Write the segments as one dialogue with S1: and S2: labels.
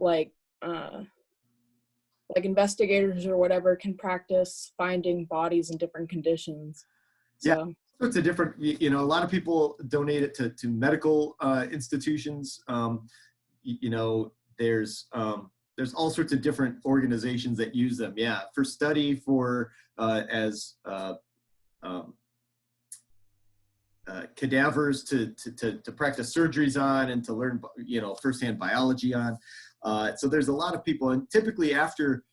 S1: like investigators or whatever can practice finding bodies in different conditions. So.
S2: Yeah, it's a different, a lot of people donate it to medical institutions. There's all sorts of different organizations that use them. Yeah, for study, for as cadavers to practice surgeries on and to learn, firsthand biology on. So there's a lot of people, and typically after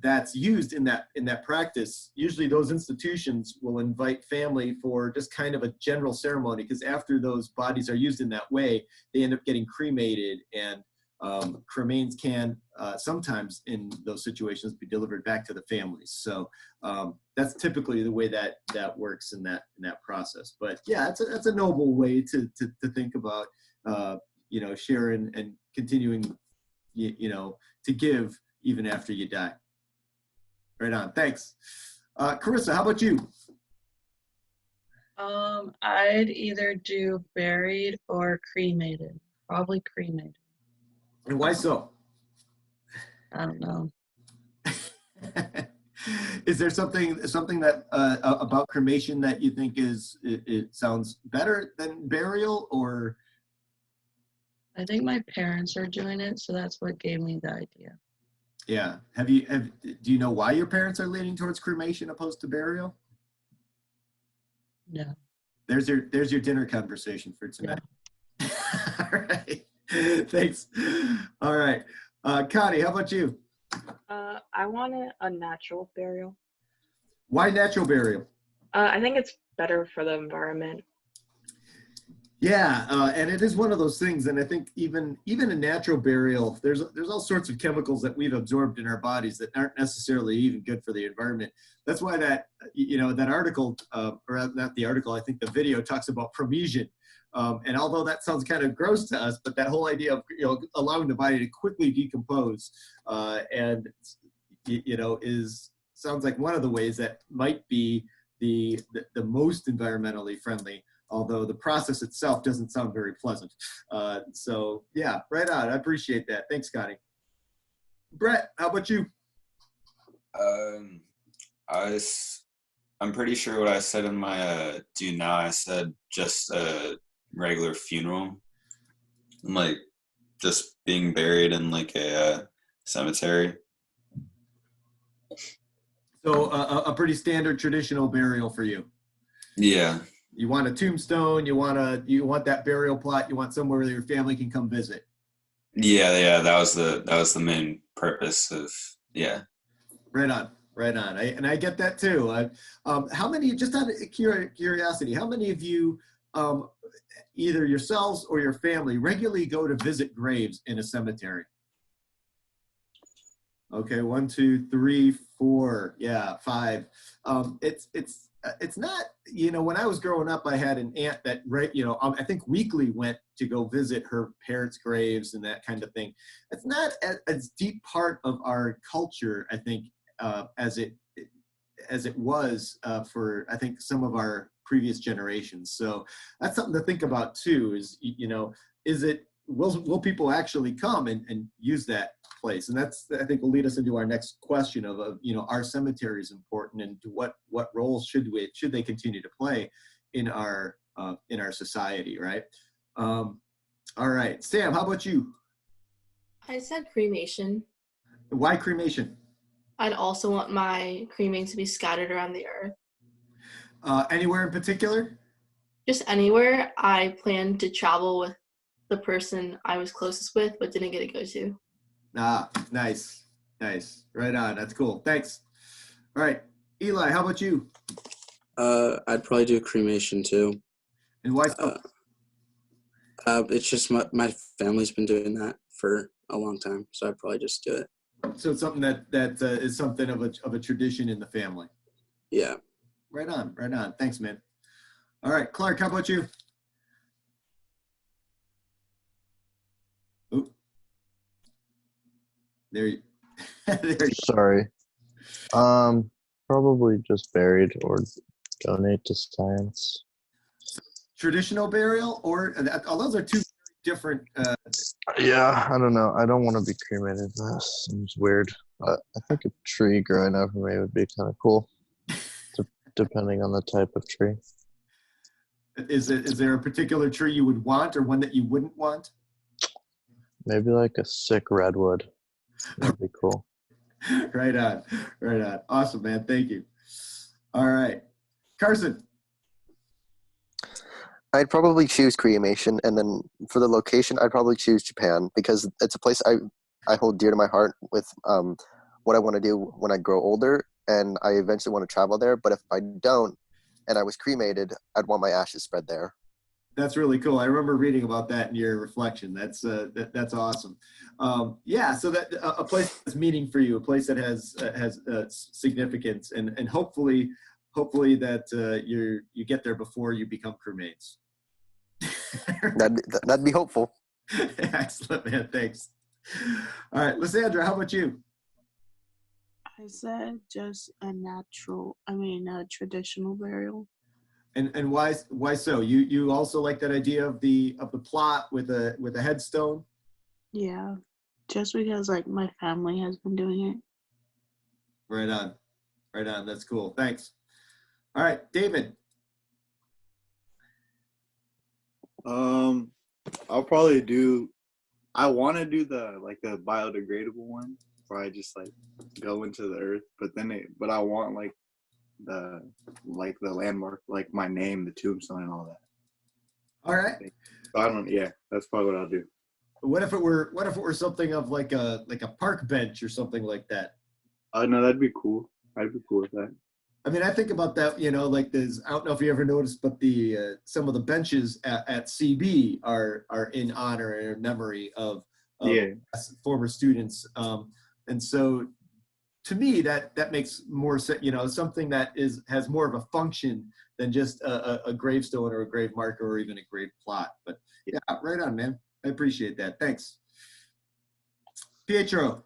S2: that's used in that practice, usually those institutions will invite family for just kind of a general ceremony, because after those bodies are used in that way, they end up getting cremated, and cremains can sometimes in those situations be delivered back to the families. So that's typically the way that works in that process. But yeah, that's a noble way to think about sharing and continuing to give even after you die. Right on. Thanks. Carissa, how about you?
S3: I'd either do buried or cremated. Probably cremated.
S2: And why so?
S3: I don't know.
S2: Is there something that about cremation that you think it sounds better than burial, or?
S3: I think my parents are doing it, so that's what gave me the idea.
S2: Yeah. Do you know why your parents are leaning towards cremation opposed to burial?
S3: No.
S2: There's your dinner conversation for tonight. Yeah. All right. Thanks. All right. Connie, how about you?
S4: I want a natural burial.
S2: Why natural burial?
S4: I think it's better for the environment.
S2: Yeah, and it is one of those things, and I think even a natural burial, there's all sorts of chemicals that we've absorbed in our bodies that aren't necessarily even good for the environment. That's why that article, or not the article, I think the video talks about promesion. And although that sounds kind of gross to us, but that whole idea of allowing the body to quickly decompose sounds like one of the ways that might be the most environmentally friendly, although the process itself doesn't sound very pleasant. So yeah, right on. I appreciate that. Thanks, Scotty. Brett, how about you?
S5: I'm pretty sure what I said in my do now. I said just a regular funeral, like just being buried in like a cemetery.
S2: So a pretty standard traditional burial for you.
S5: Yeah.
S2: You want a tombstone, you want that burial plot, you want somewhere where your family can come visit.
S5: Yeah, that was the main purpose of, yeah.
S2: Right on. I get that too. How many, just out of curiosity, how many of you, either yourselves or your family, regularly go to visit graves in a cemetery? Okay, 1, 2, 3, 4, yeah, 5. It's not, when I was growing up, I had an aunt that, I think weekly went to go visit her parents' graves and that kind of thing. It's not as deep part of our culture, I think, as it was for, I think, some of our previous generations. So that's something to think about too, will people actually come and use that place? And that's, I think, will lead us into our next question of are cemeteries important, and what roles should they continue to play in our society, right? All right, Sam, how about you?
S6: I said cremation.
S2: Why cremation?
S6: I'd also want my cremains to be scattered around the earth.
S2: Anywhere in particular?
S6: Just anywhere. I planned to travel with the person I was closest with, but didn't get to go to.
S2: Ah, nice. Right on. That's cool. Thanks. All right, Eli, how about you?
S7: I'd probably do cremation too.
S2: And why so?
S7: It's just my family's been doing that for a long time, so I'd probably just do it.
S2: So it's something that is something of a tradition in the family.
S7: Yeah.
S2: Right on. Thanks, man. All right, Clark, how about you? Oop. There you.
S8: Sorry. Probably just buried or donate to science.
S2: Traditional burial, or those are two different.
S8: Yeah, I don't know. I don't want to be cremated. That seems weird. I think a tree growing over me would be kind of cool, depending on the type of tree.
S2: Is there a particular tree you would want, or one that you wouldn't want?
S8: Maybe like a sick redwood. That'd be cool.
S2: Right on, right on. Awesome, man. Thank you. All right, Carson.
S9: I'd probably choose cremation, and then for the location, I'd probably choose Japan because it's a place I hold dear to my heart with what I want to do when I grow older, and I eventually want to travel there. But if I don't, and I was cremated, I'd want my ashes spread there.
S2: That's really cool. I remember reading about that in your reflection. That's awesome. Yeah, so that a place that's meaning for you, a place that has significance, and hopefully that you get there before you become cremates.
S9: That'd be hopeful.
S2: Excellent, man. Thanks. All right, Lysandra, how about you?
S10: I said just a traditional burial.
S2: And why so? You also like that idea of the plot with a headstone?
S10: Yeah, just because like my family has been doing it.
S2: Right on, right on. That's cool. Thanks. All right, David.
S11: I'll probably do. I want to do the biodegradable one, where I just like go into the earth. But I want the landmark, like my name, the tombstone, and all that.
S2: All right.
S11: So I don't. Yeah, that's probably what I'll do.
S2: What if it were something of like a park bench or something like that?
S11: No, that'd be cool. I'd be cool with that.
S2: I mean, I think about that, like there's, I don't know if you ever noticed, but the some of the benches at CB are in honor and in memory of former students. And so to me, that makes more sense, something that has more of a function than just a gravestone or a grave marker or even a grave plot. But yeah, right on, man. I appreciate that. Thanks. Pietro.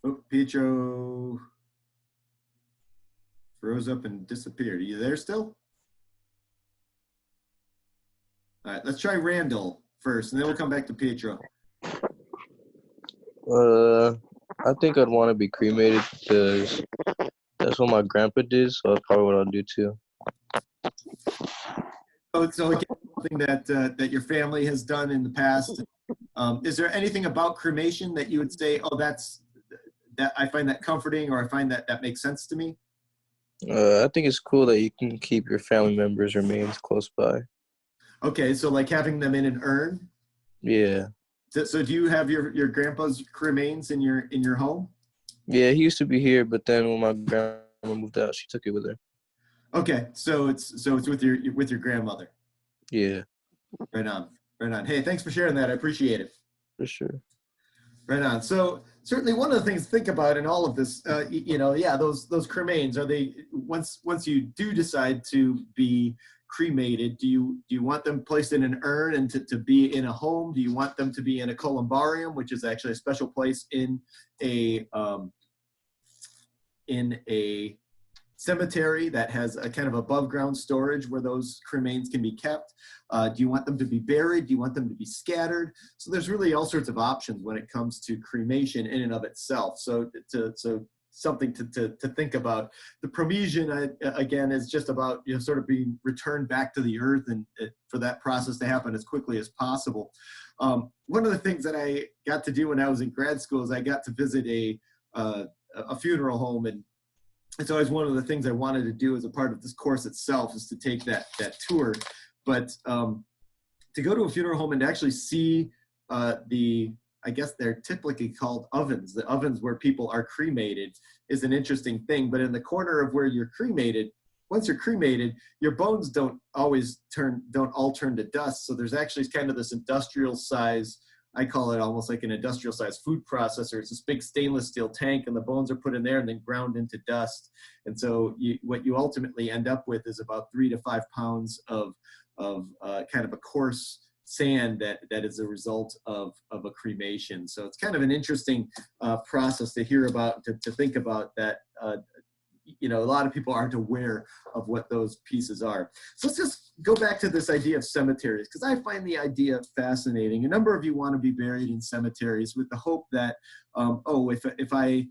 S2: Oh, Pietro froze up and disappeared. Are you there still? All right, let's try Randall first, and then we'll come back to Pietro.
S8: I think I'd want to be cremated because that's what my grandpa did, so that's probably what I'll do too.
S2: So again, something that your family has done in the past. Is there anything about cremation that you would say, oh, that I find that comforting, or I find that makes sense to me?
S8: I think it's cool that you can keep your family members' remains close by.
S2: Okay, so like having them in an urn?
S8: Yeah.
S2: So do you have your grandpa's remains in your home?
S8: Yeah, he used to be here, but then when my grandma moved out, she took it with her.
S2: Okay, so it's with your grandmother.
S8: Yeah.
S2: Right on, right on. Hey, thanks for sharing that. I appreciate it.
S8: For sure.
S2: Right on. So certainly one of the things to think about in all of this, those cremains, are they once you do decide to be cremated, do you want them placed in an urn and to be in a home? Do you want them to be in a columbarium, which is actually a special place in a cemetery that has a kind of above ground storage where those cremains can be kept? Do you want them to be buried? Do you want them to be scattered? So there's really all sorts of options when it comes to cremation in and of itself. So something to think about. The promesion, again, is just about sort of being returned back to the earth, and for that process to happen as quickly as possible. One of the things that I got to do when I was in grad school is I got to visit a funeral home, and it's always one of the things I wanted to do as a part of this course itself, is to take that tour. But to go to a funeral home and to actually see I guess they're typically called ovens. The ovens where people are cremated is an interesting thing. But in the corner of where you're cremated, once you're cremated, your bones don't all turn to dust. So there's actually kind of this industrial size, I call it almost like an industrial size food processor. It's this big stainless steel tank, and the bones are put in there and then ground into dust. And so what you ultimately end up with is about 3 to 5 pounds of kind of a coarse sand that is a result of a cremation. So it's kind of an interesting process to hear about, to think about that. a lot of people aren't aware of what those pieces are. So let's just go back to this idea of cemeteries, because I find the idea fascinating. A number of you want to be buried in cemeteries with the hope that, if I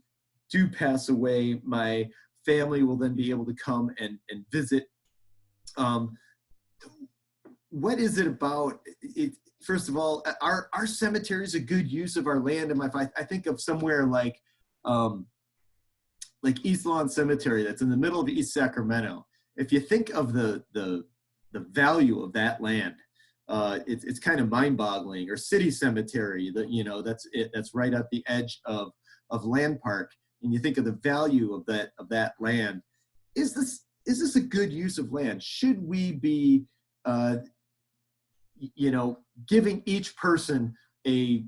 S2: do pass away, my family will then be able to come and visit. What is it about it? First of all, are cemeteries a good use of our land? And if I think of somewhere like East Lawn Cemetery that's in the middle of East Sacramento, if you think of the value of that land, it's kind of mind-boggling. Or City Cemetery, that's right at the edge of Land Park, and you think of the value of that land. Is this a good use of land? Should we be giving each person a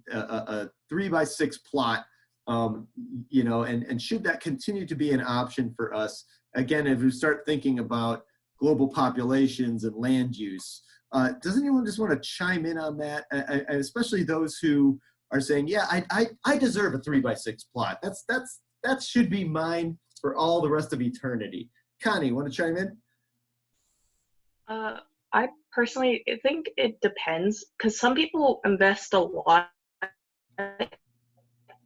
S2: 3x6 plot, and should that continue to be an option for us? Again, if we start thinking about global populations and land use, does anyone just want to chime in on that? Especially those who are saying, yeah, I deserve a 3x6 plot. That should be mine for all the rest of eternity. Connie, want to chime in?
S4: I personally think it depends, because some people invest a lot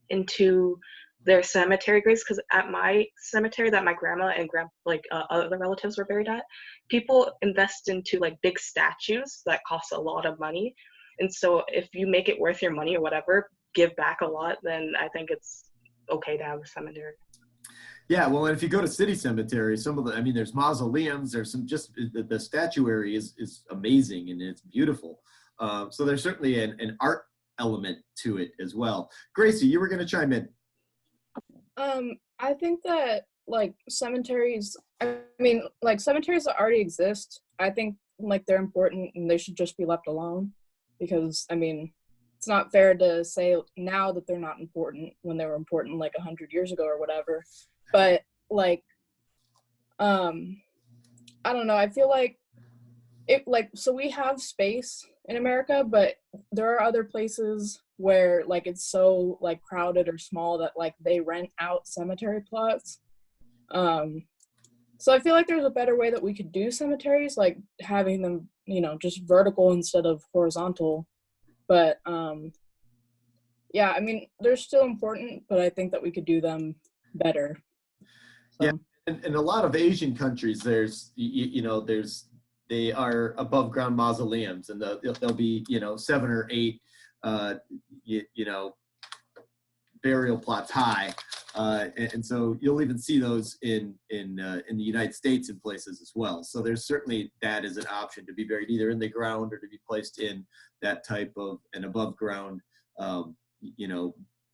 S4: into their cemetery graves. Because at my cemetery that my grandma and other relatives were buried at, people invest into like big statues that cost a lot of money. And so if you make it worth your money or whatever, give back a lot, then I think it's okay to have a cemetery.
S2: Yeah, well, and if you go to City Cemetery, there's mausoleums, there's the statuary is amazing and it's beautiful. So there's certainly an art element to it as well. Gracie, you were going to chime in.
S1: I think that cemeteries that already exist, I think they're important and they should just be left alone, because it's not fair to say now that they're not important when they were important 100 years ago or whatever. But I don't know, I feel like so we have space in America, but there are other places where it's so crowded or small that they rent out cemetery plots. So I feel like there's a better way that we could do cemeteries, having them just vertical instead of horizontal. But yeah, they're still important, but I think that we could do them better. So.
S2: Yeah, and a lot of Asian countries, they are above ground mausoleums, and there'll be 7 or 8 burial plots high, and so you'll even see those in the United States in places as well. So there's certainly that as an option, to be buried either in the ground or to be placed in that type of an above ground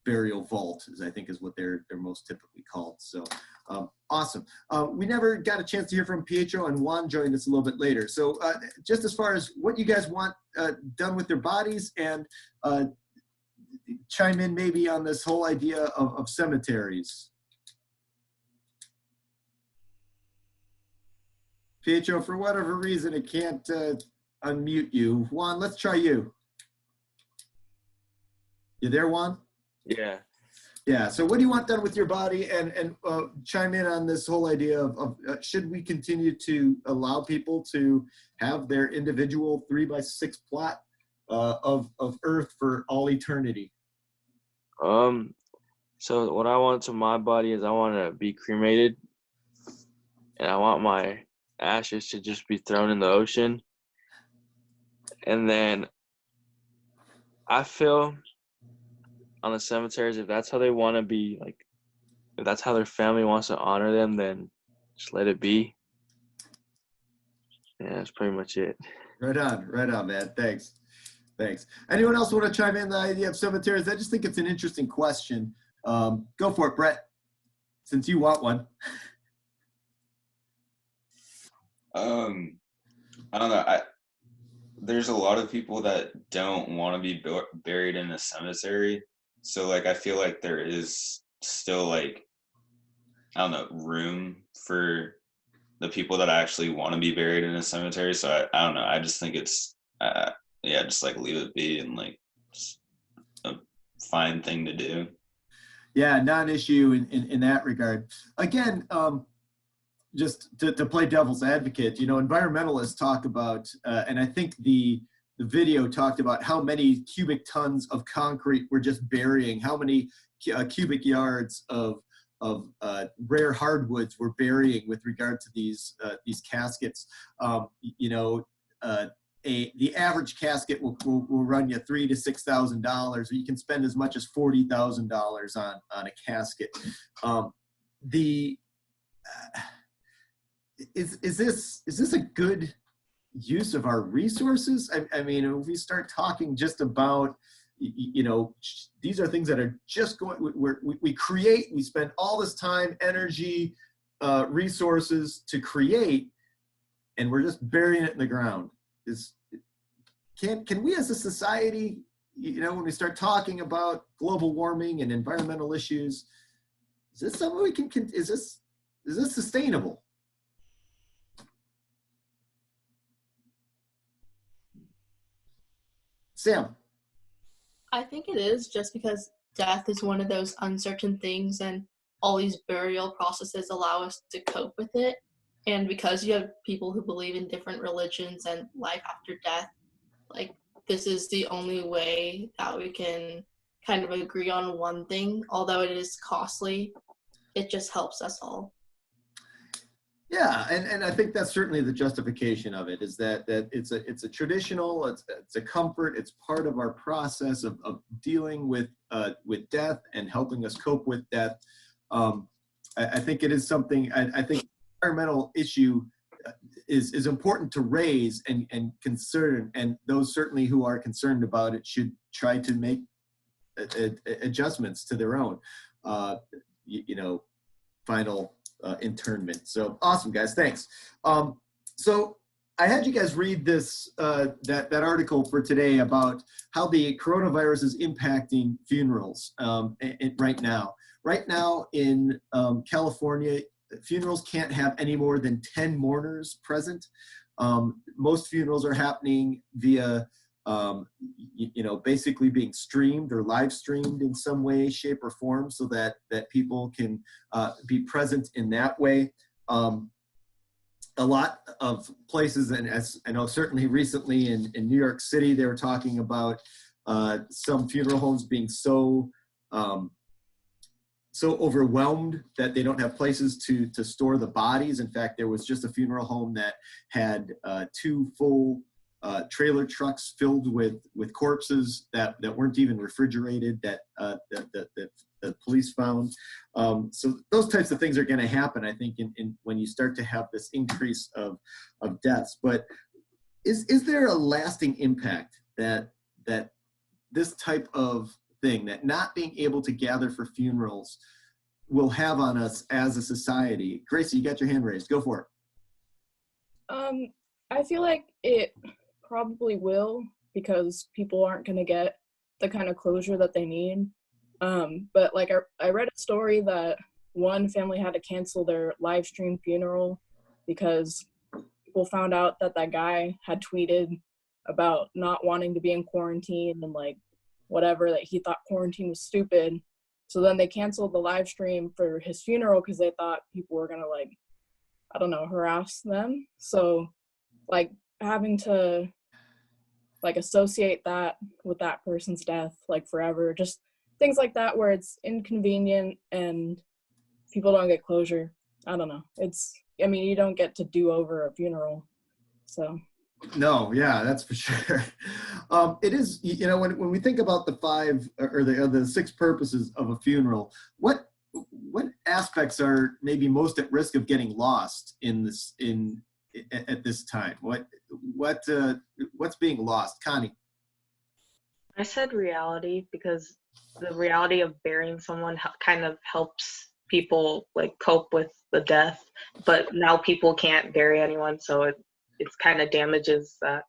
S2: burial vault, as I think is what they're most typically called. So awesome. We never got a chance to hear from Pietro, and Juan joined us a little bit later. So just as far as what you guys want done with their bodies, and chime in maybe on this whole idea of cemeteries. Pietro, for whatever reason, it can't unmute you. Juan, let's try you. You there, Juan?
S12: Yeah.
S2: Yeah. So what do you want done with your body? And chime in on this whole idea of should we continue to allow people to have their individual 3x6 plot of Earth for all eternity?
S12: So what I want to my body is I want to be cremated, and I want my ashes to just be thrown in the ocean. And then I feel on the cemeteries, if that's how they want to be, if that's how their family wants to honor them, then just let it be. Yeah, that's pretty much it.
S2: Right on, man. Thanks. Anyone else want to chime in on the idea of cemeteries? I just think it's an interesting question. Go for it, Brett, since you want one.
S5: I don't know. There's a lot of people that don't want to be buried in a cemetery. So I feel like there is still I don't know, room for the people that actually want to be buried in a cemetery. So I don't know. I just think it's just leave it be, and just a fine thing to do.
S2: Yeah, non-issue in that regard. Again, just to play devil's advocate, environmentalists talk about, and I think the video talked about how many cubic tons of concrete we're just burying, how many cubic yards of rare hardwoods we're burying with regard to these caskets. The average casket will run you $3,000 to $6,000, or you can spend as much as $40,000 on a casket. Is this a good use of our resources? I mean, if we start talking just about, these are things that are just going, we create, we spend all this time, energy, resources to create, and we're just burying it in the ground. Can we as a society, when we start talking about global warming and environmental issues, is this something we can, is this sustainable? Sam.
S6: I think it is, just because death is one of those uncertain things, and all these burial processes allow us to cope with it. And because you have people who believe in different religions and life after death, like, this is the only way that we can kind of agree on one thing. Although it is costly, it just helps us all.
S2: Yeah, and I think that's certainly the justification of it, is that it's a traditional, it's a comfort, it's part of our process of dealing with death and helping us cope with death. I think it is something, I think environmental issue is important to raise and concern, and those certainly who are concerned about it should try to make adjustments to their own, final internment. So awesome, guys, thanks. So I had you guys read this that article for today about how the coronavirus is impacting funerals right now. Right now in California, funerals can't have any more than 10 mourners present. Most funerals are happening via basically being streamed or live streamed in some way, shape, or form, so that people can be present in that way. A lot of places, and as I know, certainly recently in New York City, they were talking about some funeral homes being so overwhelmed that they don't have places to store the bodies. In fact, there was just a funeral home that had 2 full trailer trucks filled with corpses that weren't even refrigerated, that the police found. So those types of things are going to happen, I think, in when you start to have this increase of deaths. But is there a lasting impact that this type of thing, that not being able to gather for funerals, will have on us as a society? Gracie, you got your hand raised. Go for it.
S1: I feel like it probably will, because people aren't going to get the kind of closure that they need. But like I read a story that one family had to cancel their live stream funeral because people found out that guy had tweeted about not wanting to be in quarantine and like whatever, that he thought quarantine was stupid. So then they canceled the live stream for his funeral because they thought people were gonna, like, I don't know, harass them. So like having to like associate that with that person's death like forever, just things like that where it's inconvenient and people don't get closure. I don't know. You don't get to do over a funeral. So
S2: no, yeah, that's for sure. It is, when we think about the 5 or the 6 purposes of a funeral, what aspects are maybe most at risk of getting lost at this time? What's being lost? Connie?
S4: I said reality, because the reality of burying someone kind of helps people like cope with the death, but now people can't bury anyone, so it kind of damages that.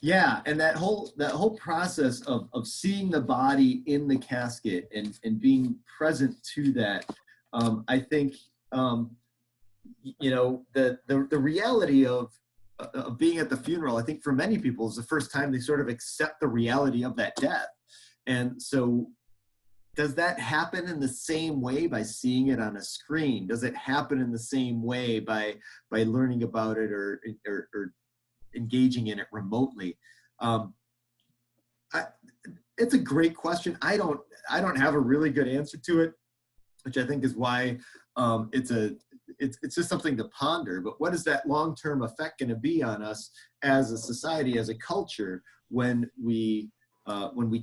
S2: Yeah, and that whole process of seeing the body in the casket and being present to that, I think the reality of being at the funeral, I think for many people is the first time they sort of accept the reality of that death. And so does that happen in the same way by seeing it on a screen? Does it happen in the same way by learning about it or engaging in it remotely? It's a great question. I don't have a really good answer to it, which I think is why it's just something to ponder. But what is that long-term effect going to be on us as a society, as a culture, when we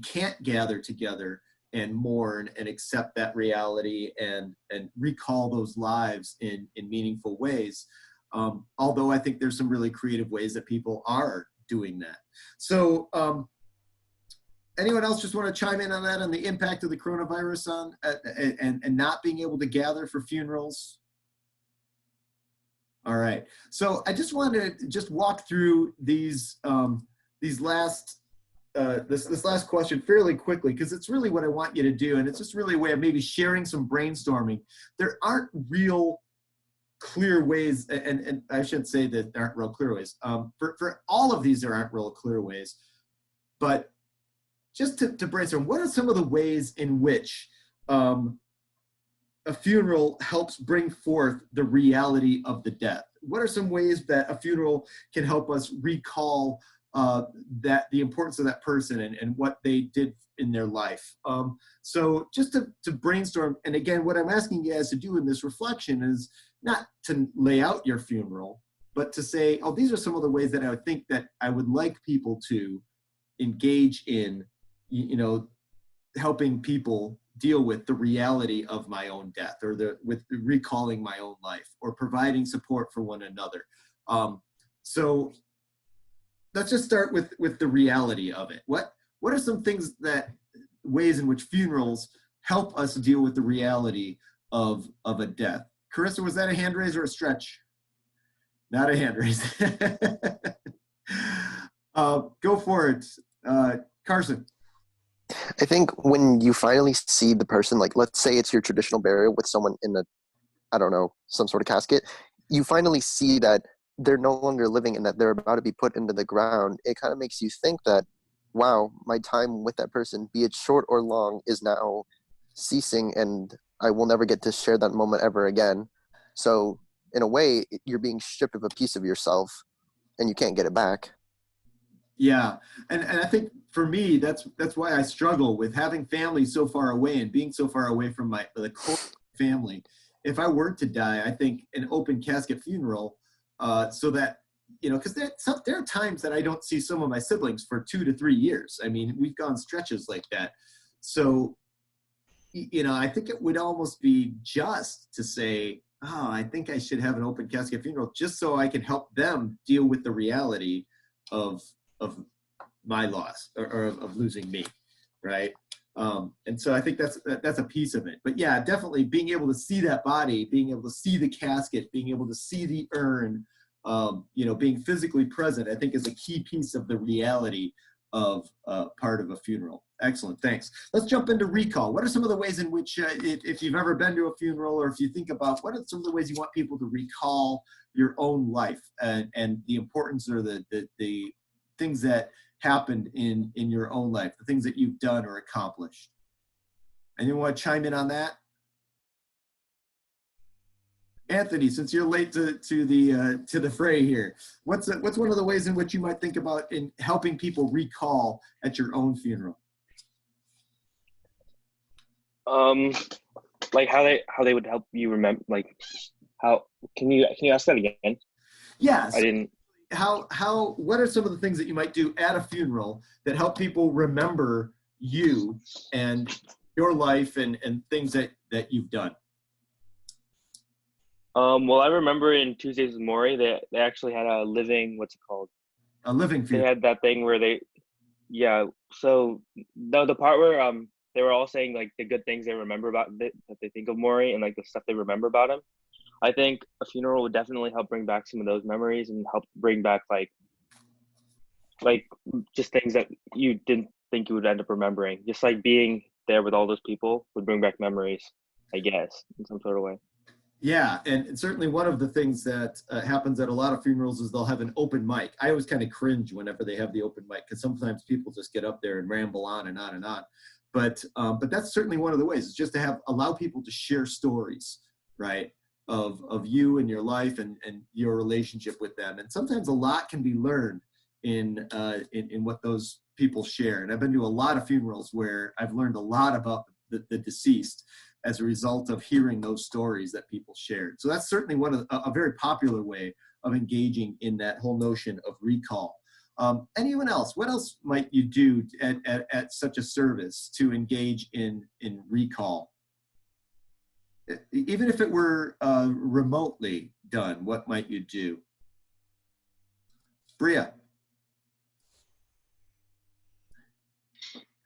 S2: can't gather together and mourn and accept that reality and recall those lives in meaningful ways? Although I think there's some really creative ways that people are doing that. So anyone else just want to chime in on that, on the impact of the coronavirus on and not being able to gather for funerals? All right. So I just wanted to just walk through these last this last question fairly quickly, because it's really what I want you to do, and it's just really a way of maybe sharing some brainstorming. There aren't real clear ways, and I should say that there aren't real clear ways. For all of these, there aren't real clear ways, but just to brainstorm, what are some of the ways in which a funeral helps bring forth the reality of the death? What are some ways that a funeral can help us recall that the importance of that person and what they did in their life? So just to brainstorm, and again, what I'm asking you guys to do in this reflection is not to lay out your funeral, but to say, oh, these are some of the ways that I would think that I would like people to engage in, helping people deal with the reality of my own death, or with recalling my own life, or providing support for one another. So let's just start with the reality of it. What are some ways in which funerals help us deal with the reality of a death? Carissa, was that a hand raise or a stretch? Not a hand raise. Go for it. Carson.
S9: I think when you finally see the person, like let's say it's your traditional burial with someone in some sort of casket, you finally see that they're no longer living and that they're about to be put into the ground. It kind of makes you think that, wow, my time with that person, be it short or long, is now ceasing, and I will never get to share that moment ever again. So in a way, you're being stripped of a piece of yourself and you can't get it back.
S2: Yeah, and I think for me, that's why I struggle with having family so far away and being so far away from the core family. If I were to die, I think an open casket funeral, so that, because there are times that I don't see some of my siblings for 2 to 3 years. I mean, we've gone stretches like that. So, I think it would almost be just to say, oh, I think I should have an open casket funeral just so I can help them deal with the reality of my loss or of losing me, right? And so I think that's a piece of it. But yeah, definitely being able to see that body, being able to see the casket, being able to see the urn, being physically present, I think is a key piece of the reality of part of a funeral. Excellent, thanks. Let's jump into recall. What are some of the ways in which, if you've ever been to a funeral, or if you think about, what are some of the ways you want people to recall your own life and the importance or the things that happened in your own life, the things that you've done or accomplished? Anyone want to chime in on that? Anthony, since you're late to the fray here, what's one of the ways in which you might think about in helping people recall at your own funeral?
S12: Like how they would help you remember, like how can you ask that again?
S2: Yes.
S12: I didn't.
S2: What are some of the things that you might do at a funeral that help people remember you and your life and things that you've done?
S12: Well, I remember in Tuesdays with Maury, they actually had a living, what's it called?
S2: A living funeral.
S12: They had that thing where so the part where they were all saying like the good things they remember about that they think of Maury and like the stuff they remember about him. I think a funeral would definitely help bring back some of those memories and help bring back like just things that you didn't think you would end up remembering. Just like being there with all those people would bring back memories, I guess, in some sort of way.
S2: Yeah, and certainly one of the things that happens at a lot of funerals is they'll have an open mic. I always kind of cringe whenever they have the open mic, because sometimes people just get up there and ramble on and on and on. but that's certainly one of the ways, is just to allow people to share stories, right, of you and your life and your relationship with them. And sometimes a lot can be learned in what those people share. And I've been to a lot of funerals where I've learned a lot about the deceased as a result of hearing those stories that people shared. So that's certainly a very popular way of engaging in that whole notion of recall. Anyone else? What else might you do at such a service to engage in recall? Even if it were remotely done, what might you do? Bria.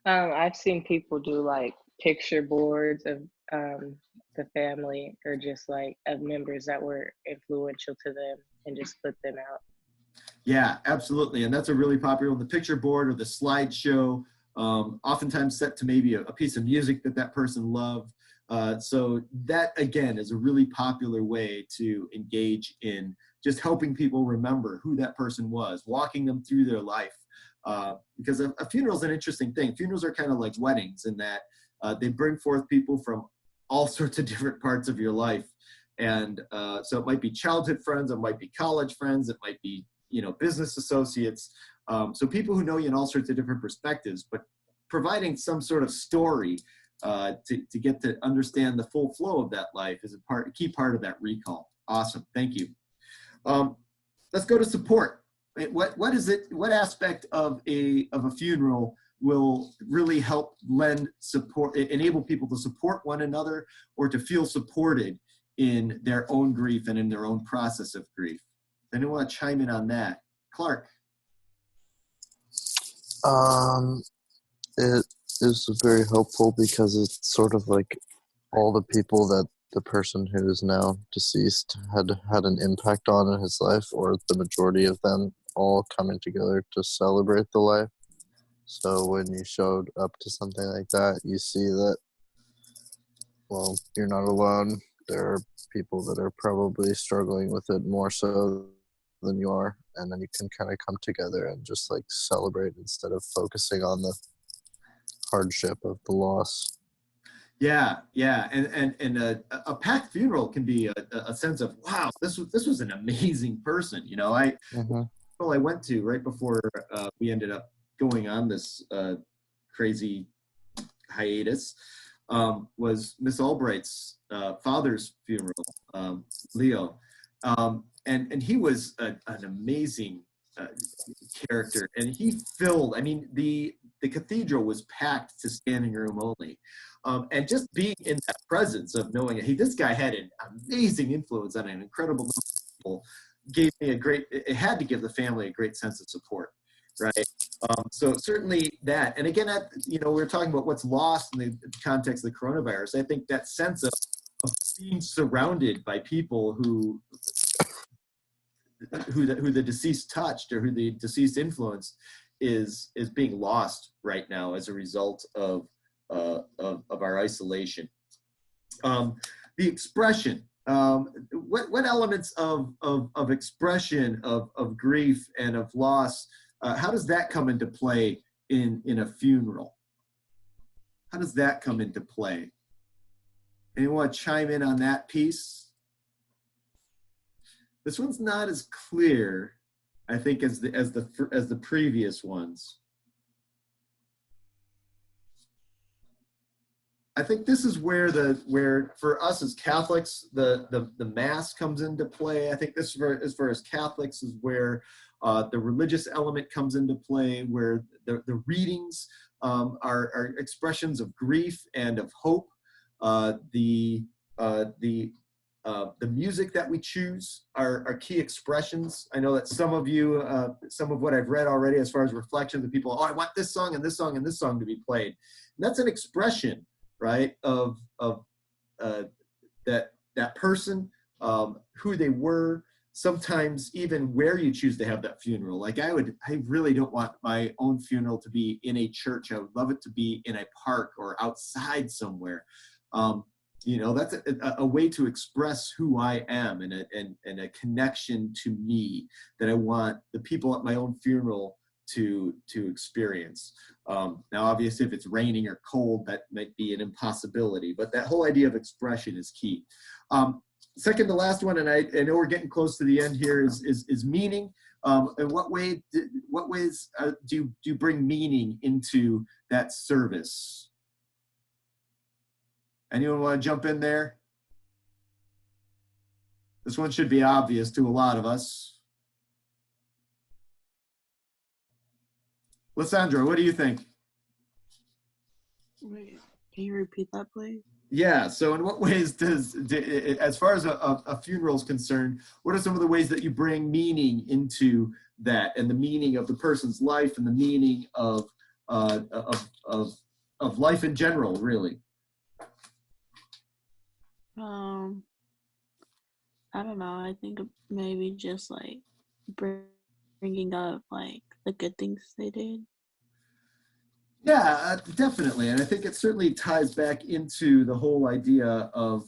S13: I've seen people do like picture boards of the family or just like of members that were influential to them and just put them out.
S2: Yeah, absolutely. And that's a really popular one. The picture board or the slideshow, oftentimes set to maybe a piece of music that person loved. So that, again, is a really popular way to engage in just helping people remember who that person was, walking them through their life. Because a funeral is an interesting thing. Funerals are kind of like weddings in that they bring forth people from all sorts of different parts of your life. And so it might be childhood friends, it might be college friends, it might be, business associates. So people who know you in all sorts of different perspectives, but providing some sort of story to get to understand the full flow of that life is a key part of that recall. Awesome, thank you. Let's go to support. What is it? What aspect of a funeral will really help lend support, enable people to support one another or to feel supported in their own grief and in their own process of grief? Anyone want to chime in on that? Clark.
S8: It is very helpful because it's sort of like all the people that the person who is now deceased had an impact on in his life, or the majority of them all coming together to celebrate the life. So when you showed up to something like that, you see that, well, you're not alone. There are people that are probably struggling with it more so than you are, and then you can kind of come together and just like celebrate instead of focusing on the hardship of the loss.
S2: Yeah, and a packed funeral can be a sense of, wow, this was an amazing person. I went to right before we ended up going on this crazy hiatus was Miss Albright's father's funeral, Leo, and he was an amazing character, and he filled. I mean, the cathedral was packed to standing room only, and just being in that presence of knowing this guy had an amazing influence on an incredible number of people gave me it had to give the family a great sense of support, right? So certainly that, and again, we're talking about what's lost in the context of the coronavirus. I think that sense of being surrounded by people who the deceased touched or who the deceased influenced is being lost right now as a result of our isolation. The expression. What elements of expression of grief and of loss, how does that come into play in a funeral? How does that come into play? Anyone want to chime in on that piece? This one's not as clear, I think, as the previous ones. I think this is where for us as Catholics, the Mass comes into play. I think this, as far as Catholics, is where the religious element comes into play, where the readings are expressions of grief and of hope. The music that we choose are key expressions. I know that some of you, some of what I've read already as far as reflections of people, I want this song and this song and this song to be played. And that's an expression, right, of that person, who they were, sometimes even where you choose to have that funeral. Like I really don't want my own funeral to be in a church. I would love it to be in a park or outside somewhere. That's a way to express who I am and a connection to me that I want the people at my own funeral to experience. Now, obviously, if it's raining or cold, that might be an impossibility, but that whole idea of expression is key. Second to last one, and I know we're getting close to the end here, is meaning. In what ways do you bring meaning into that service? Anyone want to jump in there? This one should be obvious to a lot of us. Lysandra, what do you think?
S10: Wait, can you repeat that, please?
S2: Yeah, so in what ways as far as a funeral is concerned, what are some of the ways that you bring meaning into that, and the meaning of the person's life, and the meaning of life in general, really?
S10: I don't know. I think maybe just like bringing up like the good things they did.
S2: Yeah, definitely, and I think it certainly ties back into the whole idea of,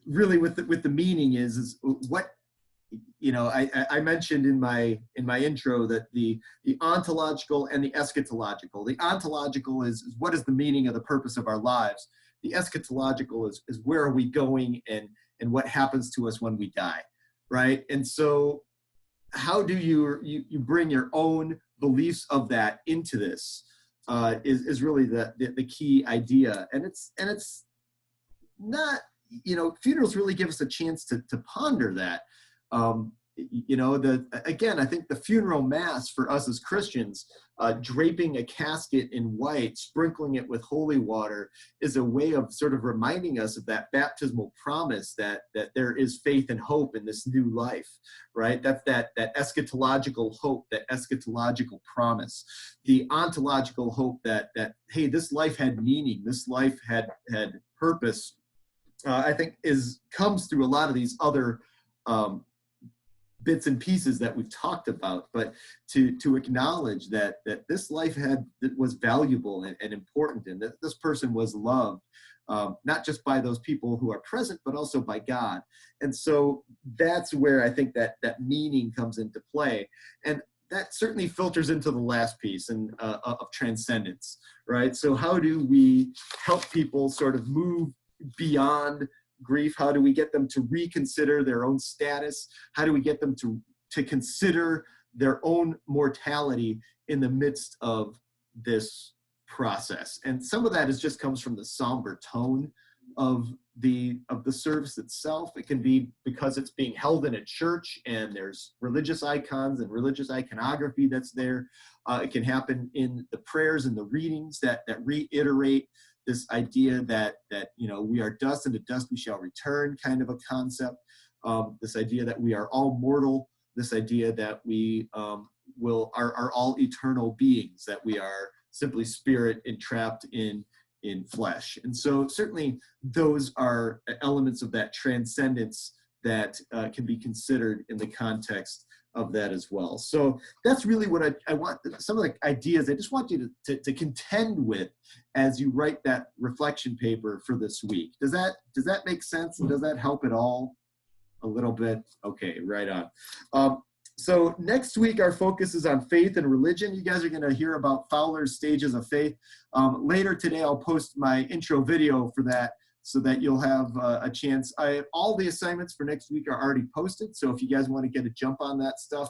S2: really with the meaning is what, I mentioned in my intro that the ontological and the eschatological. The ontological is what is the meaning of the purpose of our lives. The eschatological is where are we going and what happens to us when we die, right? And so how do you bring your own beliefs of that into this is really the key idea. And it's not, funerals really give us a chance to ponder that. Again, I think the funeral mass for us as Christians, draping a casket in white, sprinkling it with holy water, is a way of sort of reminding us of that baptismal promise that there is faith and hope in this new life, right? That's that eschatological hope, that eschatological promise, the ontological hope that hey, this life had meaning, this life had purpose. I think comes through a lot of these other bits and pieces that we've talked about, but to acknowledge that this life was valuable and important, and that this person was loved, not just by those people who are present, but also by God. And so that's where I think that meaning comes into play. And that certainly filters into the last piece of transcendence, right? So how do we help people sort of move beyond grief? How do we get them to reconsider their own status? How do we get them to consider their own mortality in the midst of this process? And some of that just comes from the somber tone of the service itself. It can be because it's being held in a church and there's religious icons and religious iconography that's there. It can happen in the prayers and the readings that reiterate this idea that we are dust, and to dust we shall return, kind of a concept. This idea that we are all mortal, this idea that we are all eternal beings, that we are simply spirit entrapped in flesh. And so certainly those are elements of that transcendence that can be considered in the context of that as well. So that's really what I want, some of the ideas I just want you to contend with as you write that reflection paper for this week. Does that make sense? And does that help at all? A little bit? Okay, right on. So next week, our focus is on faith and religion. You guys are going to hear about Fowler's stages of faith. Later today, I'll post my intro video for that so that you'll have a chance. All the assignments for next week are already posted, so if you guys want to get a jump on that stuff,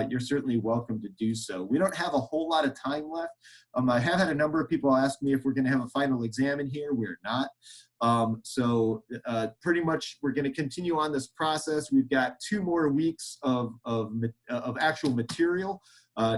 S2: you're certainly welcome to do so. We don't have a whole lot of time left. I have had a number of people ask me if we're going to have a final exam in here. We're not. So pretty much we're going to continue on this process. We've got 2 more weeks of actual material.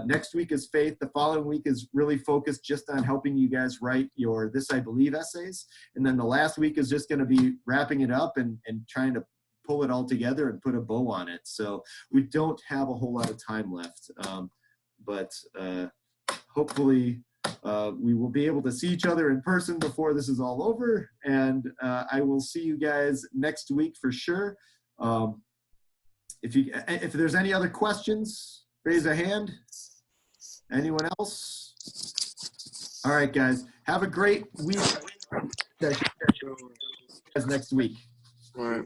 S2: Next week is faith. The following week is really focused just on helping you guys write your This I Believe essays. And then the last week is just going to be wrapping it up and trying to pull it all together and put a bow on it. So we don't have a whole lot of time left. But hopefully we will be able to see each other in person before this is all over. And I will see you guys next week for sure. If there's any other questions, raise a hand. Anyone else? All right, guys. Have a great week. Guys, next week.
S12: All right.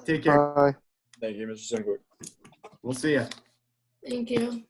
S2: Take care.
S8: Bye.
S12: Thank you, Mr. Sinclair.
S2: We'll see you.
S6: Thank you.